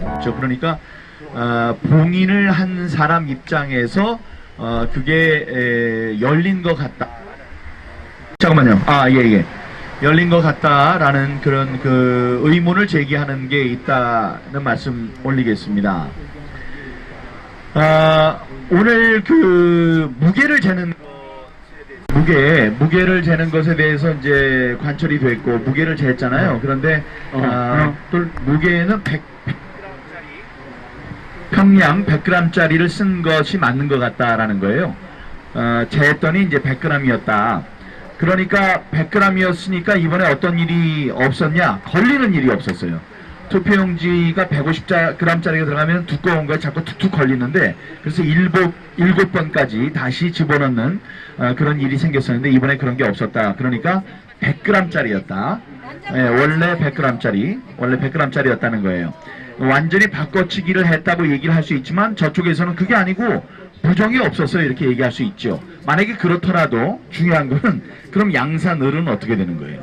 그렇죠. 그러니까 봉인을 한 사람 입장에서 그게 열린 것 같다. 잠깐만요. 예. 열린 것 같다라는 그런 그 의문을 제기하는 게 있다는 말씀 올리겠습니다. 오늘 그 무게를 재는 무게를 재는 것에 대해서 이제 관철이 됐고 무게를 쟀잖아요. 그런데 무게는 평양 100g짜리를 쓴 것이 맞는 것 같다라는 거예요. 쟀더니 이제 100g이었다. 그러니까 100g이었으니까 이번에 어떤 일이 없었냐? 걸리는 일이 없었어요. 투표용지가 150g짜리가 들어가면 두꺼운 거에 자꾸 툭툭 걸리는데, 그래서 7번까지 다시 집어넣는 그런 일이 생겼었는데 이번에 그런 게 없었다. 그러니까 100g짜리였다. 원래 100g짜리였다는 거예요. 완전히 바꿔치기를 했다고 얘기를 할 수 있지만 저쪽에서는 그게 아니고 부정이 없었어요, 이렇게 얘기할 수 있죠. 만약에 그렇더라도 중요한 거는 그럼 양산을은 어떻게 되는 거예요?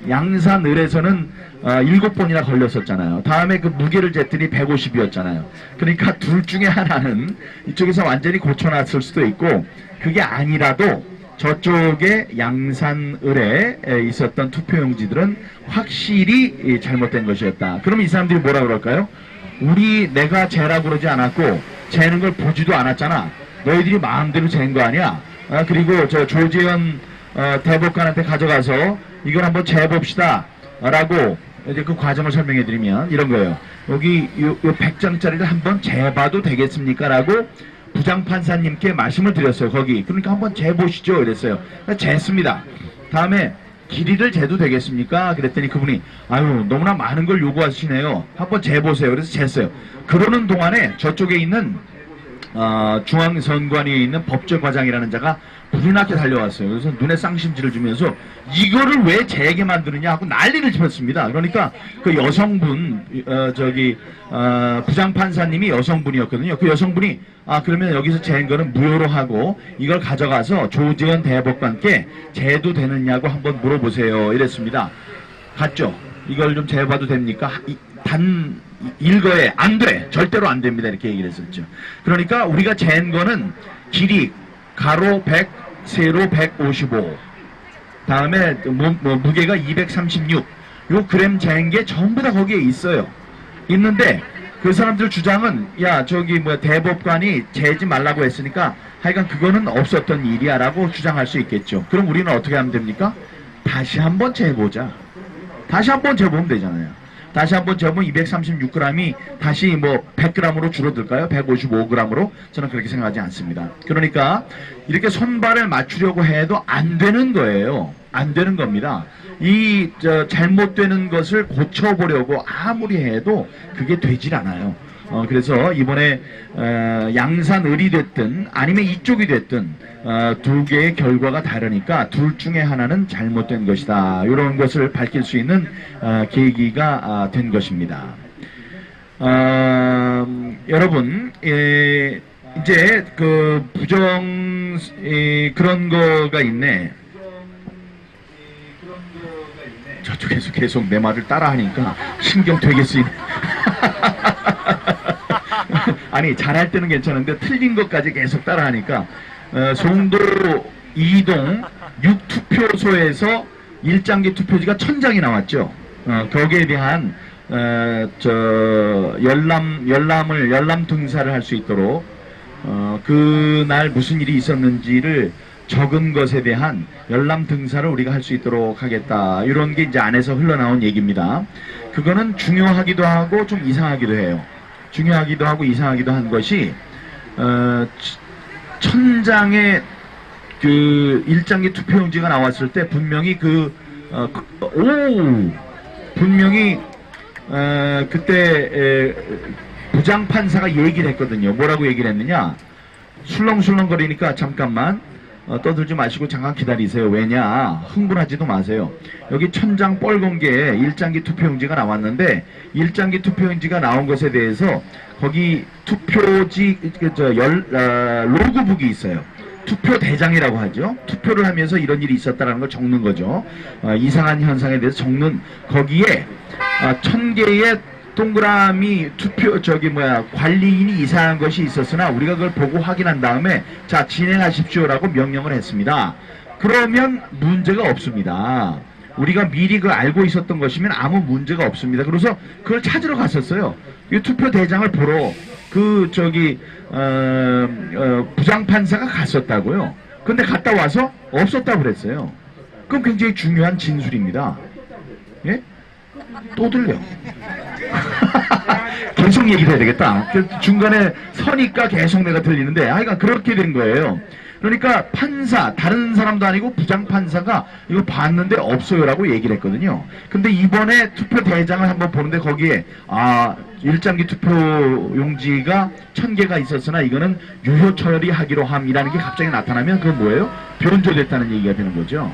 양산을에서는 7번이나 걸렸었잖아요. 다음에 그 무게를 쟀더니 150이었잖아요. 그러니까 둘 중에 하나는 이쪽에서 완전히 고쳐놨을 수도 있고, 그게 아니라도 저쪽에 양산을에 있었던 투표용지들은 확실히 잘못된 것이었다. 그럼 이 사람들이 뭐라 그럴까요? 내가 재라고 그러지 않았고 재는 걸 보지도 않았잖아. 너희들이 마음대로 잰 거 아니야? 그리고 저 조재현 대법관한테 가져가서 이걸 한번 재봅시다 라고 이제 그 과정을 설명해 드리면 이런 거예요. 여기 요 100장짜리를 한번 재봐도 되겠습니까? 라고 부장판사님께 말씀을 드렸어요. 거기. 그러니까 한번 재보시죠 이랬어요. 쟀습니다. 다음에 길이를 재도 되겠습니까? 그랬더니 그분이 너무나 많은 걸 요구하시네요. 한번 재보세요. 그래서 쟀어요. 그러는 동안에 저쪽에 있는 중앙선관위에 있는 법제과장이라는 자가 불이 나게 달려왔어요. 그래서 눈에 쌍심지를 주면서 이거를 왜 재게 만드느냐 하고 난리를 쳤습니다. 그러니까 그 여성분 부장판사님이 여성분이었거든요. 그 여성분이 그러면 여기서 잰 거는 무효로 하고 이걸 가져가서 조재현 대법관께 재도 되느냐고 한번 물어보세요 이랬습니다. 갔죠. 이걸 좀 재봐도 됩니까? 일거에 안 돼. 절대로 안 됩니다. 이렇게 얘기를 했었죠. 그러니까 우리가 잰 거는 길이 가로 100, 세로 155. 다음에 무게가 236. 요 그램 잰 게 전부 다 거기에 있어요. 있는데 그 사람들 주장은 대법관이 재지 말라고 했으니까 하여간 그거는 없었던 일이야 라고 주장할 수 있겠죠. 그럼 우리는 어떻게 하면 됩니까? 다시 한번 재보자. 다시 한번 재보면 되잖아요. 다시 한번 재보면 236g이 다시 100g으로 줄어들까요? 155g으로? 저는 그렇게 생각하지 않습니다. 그러니까 이렇게 손발을 맞추려고 해도 안 되는 거예요. 안 되는 겁니다. 잘못되는 것을 고쳐보려고 아무리 해도 그게 되질 않아요. 그래서 이번에 양산을이 됐든 아니면 이쪽이 됐든 두 개의 결과가 다르니까 둘 중에 하나는 잘못된 것이다. 이런 것을 밝힐 수 있는 계기가 된 것입니다. 여러분 이제 그 그런 거가 있네. 저쪽에서 계속 내 말을 따라하니까 신경 되게 쓰이네. 아니 잘할 때는 괜찮은데 틀린 것까지 계속 따라하니까 송도 2동 6투표소에서 1장기 투표지가 1000장이 나왔죠. 거기에 대한 열람 등사를 할 수 있도록 그날 무슨 일이 있었는지를 적은 것에 대한 열람 등사를 우리가 할 수 있도록 하겠다. 이런 게 이제 안에서 흘러나온 얘기입니다. 그거는 중요하기도 하고 좀 이상하기도 해요. 중요하기도 하고 이상하기도 한 것이 1000장의 그 1장기 투표용지가 나왔을 때 분명히 분명히 그때 부장판사가 얘기를 했거든요. 뭐라고 얘기를 했느냐? 술렁술렁거리니까 잠깐만 떠들지 마시고 잠깐 기다리세요. 왜냐? 흥분하지도 마세요. 여기 1000장 뻘건 게 1장기 투표용지가 나왔는데 1장기 투표용지가 나온 것에 대해서 거기 투표지 로그북이 있어요. 투표 대장이라고 하죠. 투표를 하면서 이런 일이 있었다는 걸 적는 거죠. 이상한 현상에 대해서 적는 거기에 1000개의 동그라미 투표 관리인이 이상한 것이 있었으나 우리가 그걸 보고 확인한 다음에 자 진행하십시오라고 명령을 했습니다. 그러면 문제가 없습니다. 우리가 미리 그 알고 있었던 것이면 아무 문제가 없습니다. 그래서 그걸 찾으러 갔었어요. 이 투표 대장을 보러 부장판사가 갔었다고요. 근데 갔다 와서 없었다고 그랬어요. 그럼 굉장히 중요한 진술입니다. 예? 또 들려. 계속 얘기를 해야 되겠다. 중간에 서니까 계속 내가 들리는데 하여간 그렇게 된 거예요. 그러니까 판사, 다른 사람도 아니고 부장판사가 이거 봤는데 없어요라고 얘기를 했거든요. 근데 이번에 투표 대장을 한번 보는데 거기에 일장기 투표 용지가 1000개가 있었으나 이거는 유효 처리하기로 함이라는 게 갑자기 나타나면 그건 뭐예요? 변조됐다는 얘기가 되는 거죠.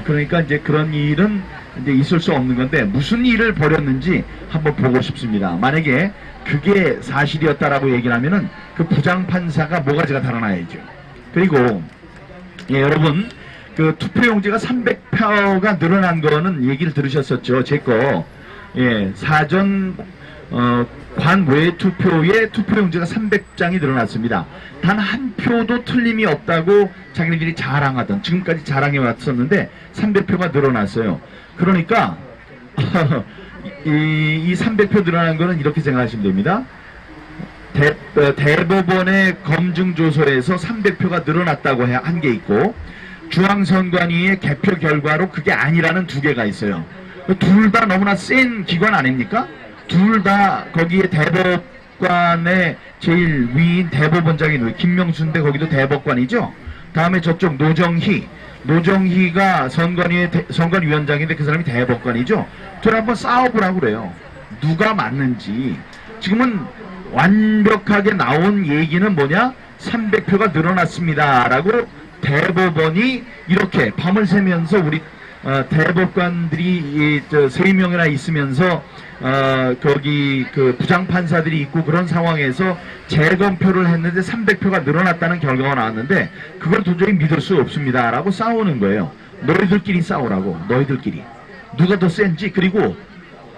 그러니까 이제 그런 일은 이제 있을 수 없는 건데 무슨 일을 벌였는지 한번 보고 싶습니다. 만약에 그게 사실이었다라고 얘기를 하면은 그 부장판사가 모가지가 달아나야죠. 그리고 여러분 그 투표용지가 300표가 늘어난 거는 얘기를 들으셨었죠. 제 거 사전 관외 투표에 투표용지가 300장이 늘어났습니다. 단 한 표도 틀림이 없다고 자기네들이 자랑하던 지금까지 자랑해 왔었는데 300표가 늘어났어요. 그러니까 이 300표 늘어난 거는 이렇게 생각하시면 됩니다. 대법원의 검증조서에서 300표가 늘어났다고 한 게 있고 중앙선관위의 개표 결과로 그게 아니라는 두 개가 있어요. 둘 다 너무나 센 기관 아닙니까? 둘 다 거기에 대법관의 제일 위인 대법원장인 김명수인데 거기도 대법관이죠. 다음에 저쪽 노정희가 선관위원장인데 그 사람이 대법관이죠. 둘이 한번 싸워보라고 그래요. 누가 맞는지. 지금은 완벽하게 나온 얘기는 뭐냐? 300표가 늘어났습니다 라고 대법원이 이렇게 밤을 새면서 우리 대법관들이 3명이나 있으면서 거기 그 부장판사들이 있고 그런 상황에서 재검표를 했는데 300표가 늘어났다는 결과가 나왔는데 그걸 도저히 믿을 수 없습니다 라고 싸우는 거예요. 너희들끼리 싸우라고. 너희들끼리 누가 더 센지. 그리고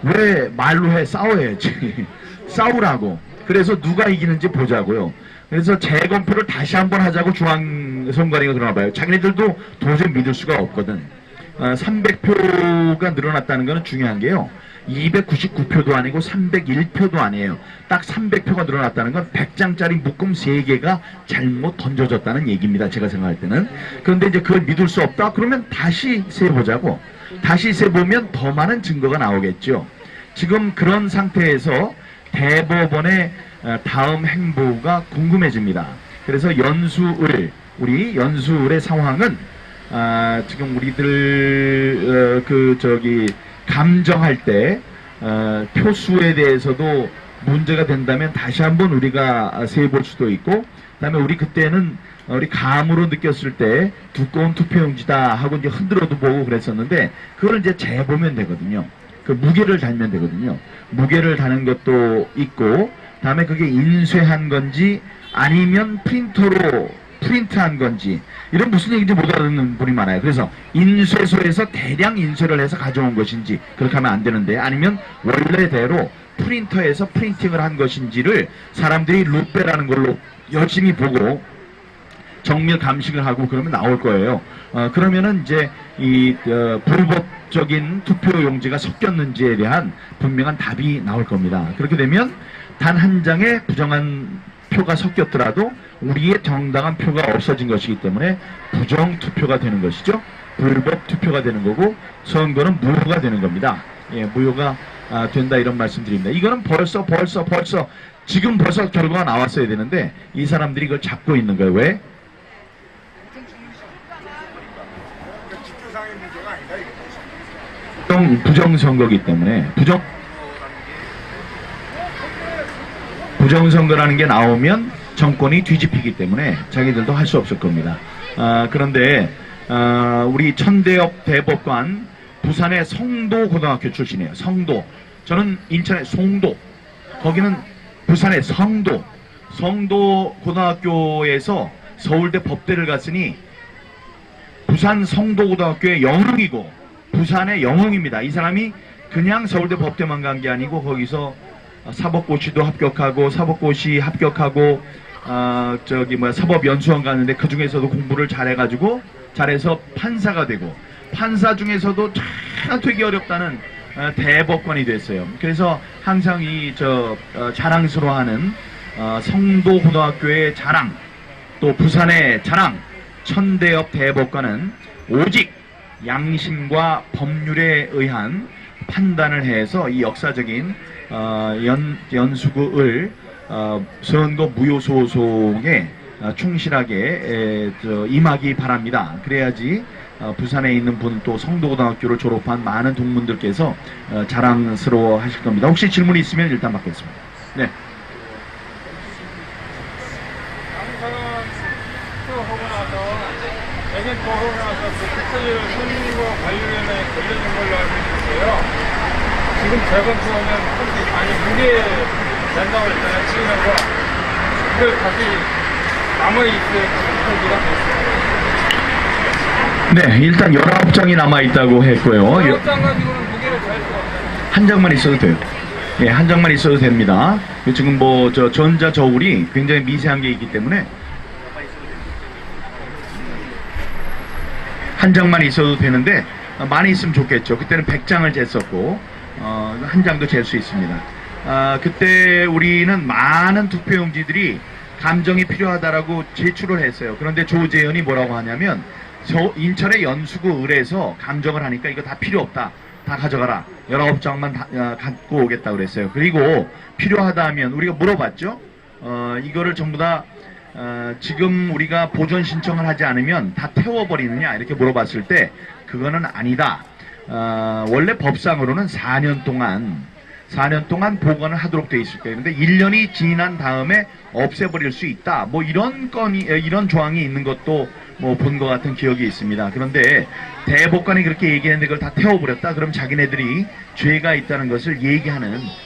왜 말로 해? 싸워야지. 싸우라고. 그래서 누가 이기는지 보자고요. 그래서 재검표를 다시 한번 하자고 중앙선관위가 그러나 봐요. 자기네들도 도저히 믿을 수가 없거든. 300표가 늘어났다는 것은 중요한 게요. 299표도 아니고 301표도 아니에요. 딱 300표가 늘어났다는 건 100장짜리 묶음 3개가 잘못 던져졌다는 얘기입니다. 제가 생각할 때는. 그런데 이제 그걸 믿을 수 없다? 그러면 다시 세보자고. 다시 세보면 더 많은 증거가 나오겠죠. 지금 그런 상태에서 대법원의 다음 행보가 궁금해집니다. 그래서 우리 연수을의 상황은 지금 우리들 감정할 때 표수에 대해서도 문제가 된다면 다시 한번 우리가 세볼 수도 있고, 그다음에 우리 그때는 우리 감으로 느꼈을 때 두꺼운 투표용지다 하고 이제 흔들어도 보고 그랬었는데 그걸 이제 재보면 되거든요. 그 무게를 달면 되거든요. 무게를 다는 것도 있고, 다음에 그게 인쇄한 건지 아니면 프린터로 프린트한 건지, 이런 무슨 얘기인지 못 알아듣는 분이 많아요. 그래서 인쇄소에서 대량 인쇄를 해서 가져온 것인지, 그렇게 하면 안 되는데, 아니면 원래대로 프린터에서 프린팅을 한 것인지를 사람들이 루페라는 걸로 열심히 보고 정밀 감식을 하고 그러면 나올 거예요. 그러면은 이제 이 불법적인 투표 용지가 섞였는지에 대한 분명한 답이 나올 겁니다. 그렇게 되면 단 한 장의 부정한 표가 섞였더라도 우리의 정당한 표가 없어진 것이기 때문에 부정 투표가 되는 것이죠. 불법 투표가 되는 거고 선거는 무효가 되는 겁니다. 예, 무효가 된다 이런 말씀드립니다. 이거는 벌써 지금 벌써 결과가 나왔어야 되는데 이 사람들이 그걸 잡고 있는 거예요. 왜? 부정선거기 때문에 부정선거라는 게 나오면 정권이 뒤집히기 때문에 자기들도 할 수 없을 겁니다. 그런데 우리 천대엽 대법관 부산의 성도 고등학교 출신이에요. 성도. 저는 인천의 송도. 거기는 부산의 성도 고등학교에서 서울대 법대를 갔으니 부산 성도 고등학교의 영웅이고 부산의 영웅입니다. 이 사람이 그냥 서울대 법대만 간 게 아니고 거기서 사법고시도 합격하고 사법고시 합격하고 사법연수원 가는데 그 중에서도 공부를 잘해서 판사가 되고 판사 중에서도 참 되게 어렵다는 대법관이 됐어요. 그래서 항상 자랑스러워하는 성도고등학교의 자랑, 또 부산의 자랑, 천대엽 대법관은 오직 양심과 법률에 의한 판단을 해서 이 역사적인 연수구을 선거 무효소송에 충실하게 임하기 바랍니다. 그래야지 부산에 있는 분 또 성도고등학교를 졸업한 많은 동문들께서 자랑스러워 하실 겁니다. 혹시 질문이 있으면 일단 받겠습니다. 네. 하고 나서 에센터 하고 나서 국토지를 선거 관리위원회에 걸려진 걸로 알고 있는데요. 지금 재검토하면 많이 무게 된다고 했잖아요. 지금하고 그걸 다시 남아있을 국토지가 됐어요. 네, 일단 19장이 남아있다고 했고요. 19장 가지고는 무게를 잘 수가 없잖아요. 한 장만 있어도 돼요. 예, 한 장만 있어도 됩니다. 지금 전자 저울이 굉장히 미세한 게 있기 때문에 한 장만 있어도 되는데 많이 있으면 좋겠죠. 그때는 100장을 쟀었고 한 장도 잴 수 있습니다. 그때 우리는 많은 투표용지들이 감정이 필요하다라고 제출을 했어요. 그런데 조재현이 뭐라고 하냐면 인천의 연수구 을에서 감정을 하니까 이거 다 필요 없다. 다 가져가라. 19장만 갖고 오겠다 그랬어요. 그리고 필요하다 하면 우리가 물어봤죠. 이거를 전부 다 지금 우리가 보존 신청을 하지 않으면 다 태워버리느냐 이렇게 물어봤을 때 그거는 아니다. 원래 법상으로는 4년 동안 보관을 하도록 되어 있을 거예요. 근데 1년이 지난 다음에 없애버릴 수 있다. 뭐 이런 조항이 있는 것도 뭐 본 것 같은 기억이 있습니다. 그런데 대법관이 그렇게 얘기했는데 그걸 다 태워버렸다. 그럼 자기네들이 죄가 있다는 것을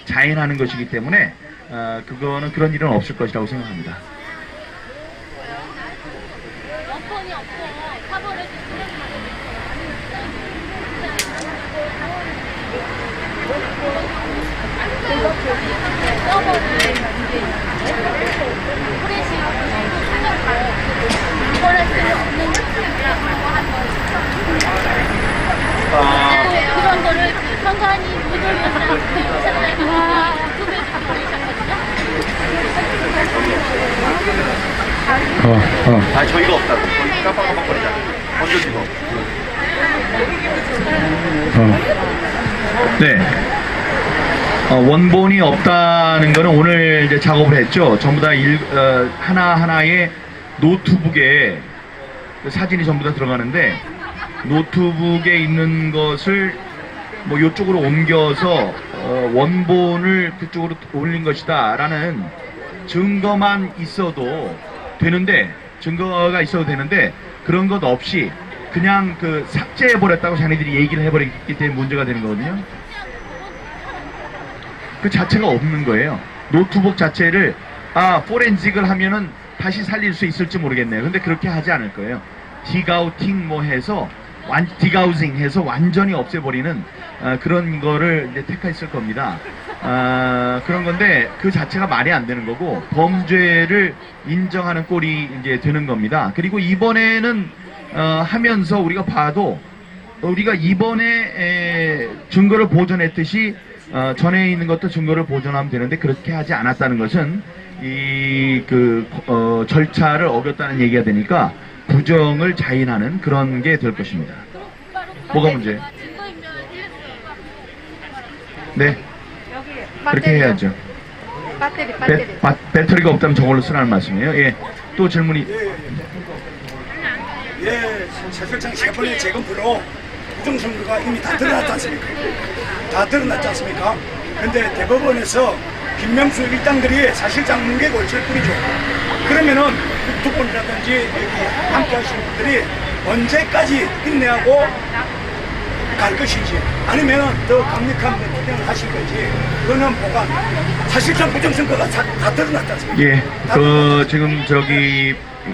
자인하는 것이기 때문에 그거는 그런 일은 없을 것이라고 생각합니다. 여건이 없고 사보를 그런 거를 선관위 무전에서 저희가 없다고. 저희 깜빡깜빡거리자. 던져주고. 네. 원본이 없다는 거는 오늘 이제 작업을 했죠. 전부 다 하나하나의 노트북에 사진이 전부 다 들어가는데 노트북에 있는 것을 뭐 이쪽으로 옮겨서 원본을 그쪽으로 올린 것이다 라는 증거가 있어도 되는데 그런 것 없이 그냥 삭제해버렸다고 자기들이 얘기를 해버렸기 때문에 문제가 되는 거거든요. 그 자체가 없는 거예요. 노트북 자체를 포렌식을 하면은 다시 살릴 수 있을지 모르겠네요. 근데 그렇게 하지 않을 거예요. 디가우징 해서 완전히 없애버리는 그런 거를 이제 택했을 겁니다. 그런 건데 그 자체가 말이 안 되는 거고 범죄를 인정하는 꼴이 이제 되는 겁니다. 그리고 이번에는 하면서 우리가 봐도 우리가 이번에 증거를 보존했듯이 전에 있는 것도 증거를 보존하면 되는데 그렇게 하지 않았다는 것은 절차를 어겼다는 얘기가 되니까 부정을 자인하는 그런 게 될 것입니다. 뭐가 문제? 네. 그렇게 해야죠. 배터리가 없다면 저걸로 쓰라는 말씀이에요. 예. 또 질문이. 예, 사실상 세번의 재검표로 부정선거가 이미 다 드러났지 않습니까? 근데 대법원에서 김명수 일당들이 사실상 뭉개고 있을 뿐이죠. 그러면은 국토권이라든지 여기 함께 하시는 분들이 언제까지 인내하고 갈 것인지 아니면은 더 강력한 투쟁을 하실 건지 그거는 보관 사실상 부정선거가 다 드러났지 않습니까? 예, 지금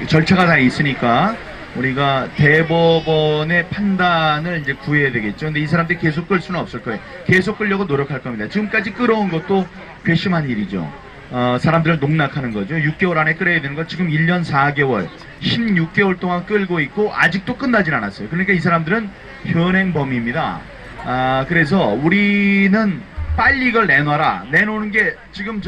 절차가 다 있으니까 우리가 대법원의 판단을 이제 구해야 되겠죠. 근데 이 사람들이 계속 끌 수는 없을 거예요. 계속 끌려고 노력할 겁니다. 지금까지 끌어온 것도 괘씸한 일이죠. 사람들을 농락하는 거죠. 6개월 안에 끌어야 되는 거 지금 1년 4개월, 16개월 동안 끌고 있고 아직도 끝나진 않았어요. 그러니까 이 사람들은 현행범입니다. 그래서 우리는 빨리 이걸 내놔라. 내놓는 게 지금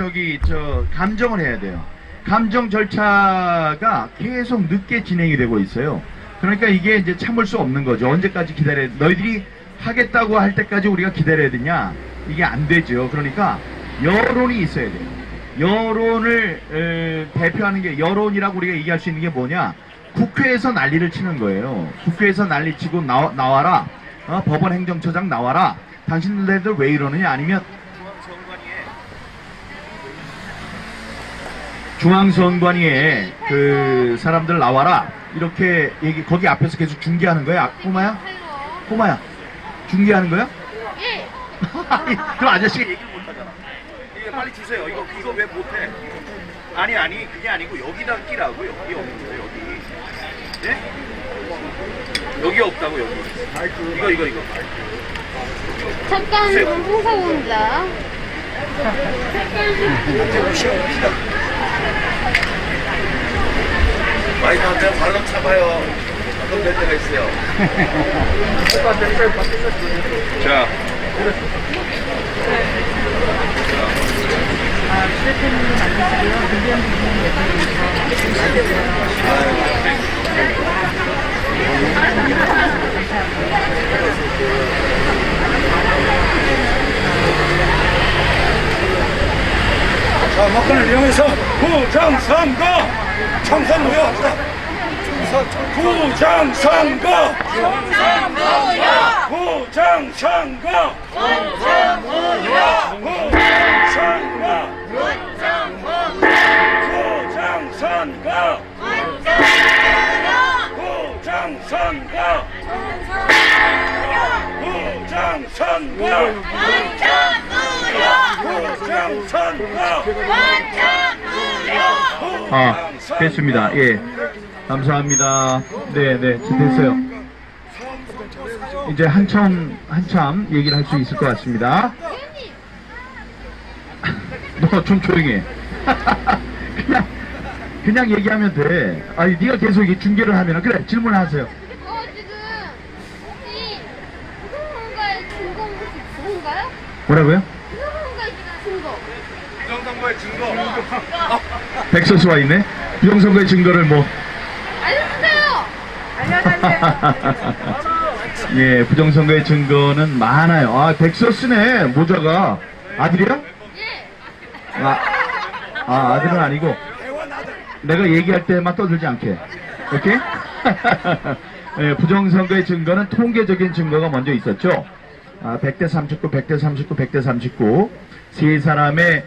감정을 해야 돼요. 감정 절차가 계속 늦게 진행이 되고 있어요. 그러니까 이게 이제 참을 수 없는 거죠. 언제까지 기다려야 돼? 너희들이 하겠다고 할 때까지 우리가 기다려야 되냐? 이게 안 되죠. 그러니까 여론이 있어야 돼요. 여론을 대표하는 게, 여론이라고 우리가 얘기할 수 있는 게 뭐냐? 국회에서 난리를 치는 거예요. 국회에서 난리 치고 나와라. 법원 행정처장 나와라. 당신들들 왜 이러느냐? 아니면 중앙선관위에 그 사람들 나와라. 이렇게 거기 앞에서 계속 중계하는 거야. 꼬마야. 중계하는 거야? 예. 그럼 아저씨가 얘기를 못 하잖아. 이거 빨리 주세요. 이거 왜 못해? 아니 그게 아니고 여기다 끼라고. 여기 없는 거예요. 여기. 예? 여기 없다고 여기. 이거. 잠깐 홍사입니다. 많이 나한테 발로 차봐요. 그럼 될 때가 있어요. 자. 자, 막간을 이용해서 부정선거 청산무효 합시다. 부정선거 부정선거 됐습니다. 예. 감사합니다. 네, 됐어요. 이제 한참 얘기를 할 수 있을 것 같습니다. 너 좀 조용히 해. 그냥 얘기하면 돼. 아니, 네가 계속 중계를 하면, 그래, 질문하세요. 지금 혹시 부정선거의 증거 혹시 그런가요? 뭐라고요? 부정선거의 증거. 백서수와 있네? 부정선거의 증거를 뭐. 알려주세요. 예, 부정선거의 증거는 많아요. 백서스네, 모자가. 아들이야? 예. 아들은 아니고. 내가 얘기할 때만 떠들지 않게. 오케이? 예, 부정선거의 증거는 통계적인 증거가 먼저 있었죠. 100대 39, 100대 39, 100대 39. 세 사람의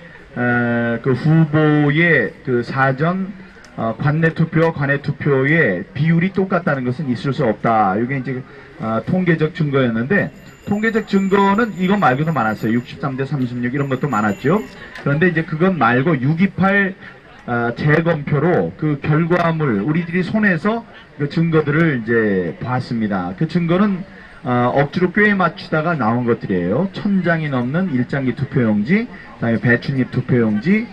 그 후보의 그 사전 관내 투표, 관외 투표의 비율이 똑같다는 것은 있을 수 없다. 이게 이제 통계적 증거였는데, 통계적 증거는 이것 말고도 많았어요. 63대 36 이런 것도 많았죠. 그런데 이제 그것 말고 628 재검표로 그 결과물, 우리들이 손에서 그 증거들을 이제 봤습니다. 그 증거는 억지로 꿰 맞추다가 나온 것들이에요. 1000장이 넘는 일장기 투표용지, 그다음에 배춧잎 투표용지,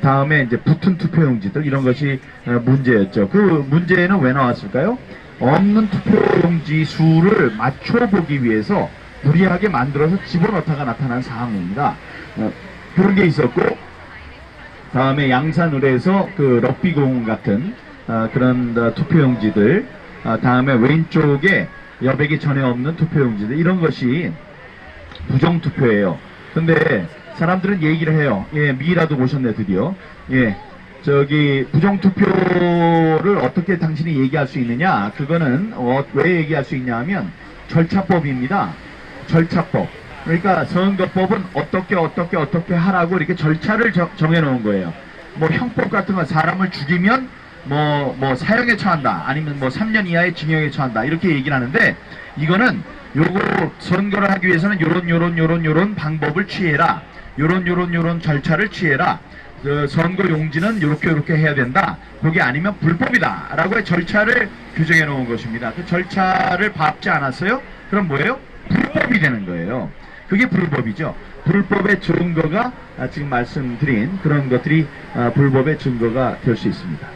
다음에 이제 붙은 투표용지들, 이런 것이 문제였죠. 그 문제는 왜 나왔을까요? 없는 투표용지 수를 맞춰보기 위해서 무리하게 만들어서 집어넣다가 나타난 상황입니다. 그런 게 있었고, 다음에 양산을에서 그 럭비공 같은 그런 투표용지들, 다음에 왼쪽에 여백이 전에 없는 투표용지들, 이런 것이 부정투표예요. 근데 사람들은 얘기를 해요. 예, 미라도 보셨네, 드디어. 예, 부정투표를 어떻게 당신이 얘기할 수 있느냐? 그거는 왜 얘기할 수 있냐 하면 절차법입니다. 절차법. 그러니까 선거법은 어떻게 하라고 이렇게 절차를 정해놓은 거예요. 뭐 형법 같은 거, 사람을 죽이면 뭐 사형에 처한다, 아니면 뭐 3년 이하의 징역에 처한다, 이렇게 얘기를 하는데, 이거는 요거 선거를 하기 위해서는 요런 방법을 취해라, 요런 절차를 취해라, 선거 용지는 요렇게 해야 된다. 그게 아니면 불법이다. 라고의 절차를 규정해 놓은 것입니다. 그 절차를 밟지 않았어요? 그럼 뭐예요? 불법이 되는 거예요. 그게 불법이죠. 불법의 증거가 지금 말씀드린 그런 것들이 불법의 증거가 될 수 있습니다.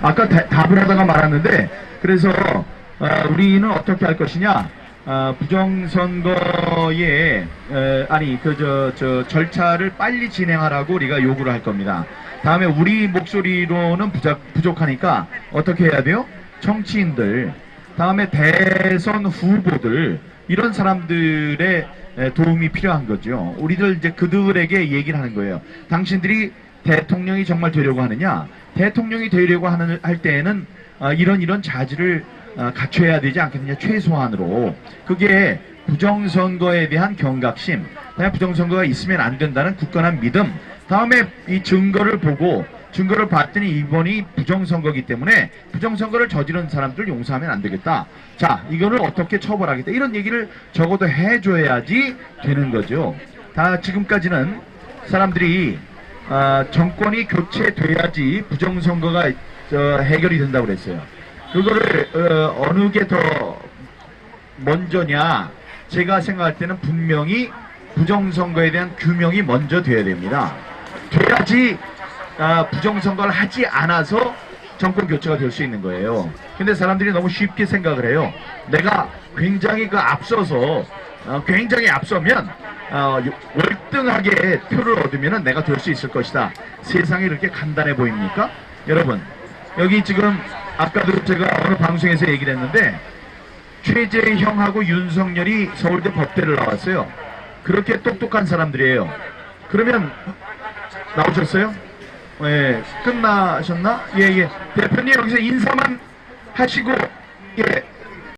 아까 답을 하다가 말았는데, 그래서 우리는 어떻게 할 것이냐? 부정선거에 절차를 빨리 진행하라고 우리가 요구를 할 겁니다. 다음에 우리 목소리로는 부족하니까 어떻게 해야 돼요? 정치인들, 다음에 대선 후보들, 이런 사람들의 도움이 필요한 거죠. 우리들 이제 그들에게 얘기를 하는 거예요. 당신들이 대통령이 정말 되려고 하느냐? 대통령이 되려고 할 때에는 이런 자질을 갖춰야 되지 않겠느냐, 최소한으로. 그게 부정선거에 대한 경각심, 다음에 부정선거가 있으면 안 된다는 굳건한 믿음, 다음에 이 증거를 보고, 증거를 봤더니 이번이 부정선거이기 때문에 부정선거를 저지른 사람들 용서하면 안 되겠다. 자, 이거를 어떻게 처벌하겠다. 이런 얘기를 적어도 해줘야지 되는 거죠. 다 지금까지는 사람들이 정권이 교체돼야지 부정선거가 해결이 된다고 그랬어요. 그거를 어느 게 더 먼저냐, 제가 생각할 때는 분명히 부정선거에 대한 규명이 먼저 돼야 됩니다. 돼야지 부정선거를 하지 않아서 정권 교체가 될 수 있는 거예요. 근데 사람들이 너무 쉽게 생각을 해요. 내가 굉장히 앞서서 굉장히 앞서면 월등하게 표를 얻으면 내가 될 수 있을 것이다. 세상이 이렇게 간단해 보입니까? 여러분, 여기 지금 아까도 제가 어느 방송에서 얘기를 했는데, 최재형하고 윤석열이 서울대 법대를 나왔어요. 그렇게 똑똑한 사람들이에요. 그러면 나오셨어요? 예, 끝나셨나? 예. 대표님 여기서 인사만 하시고, 예,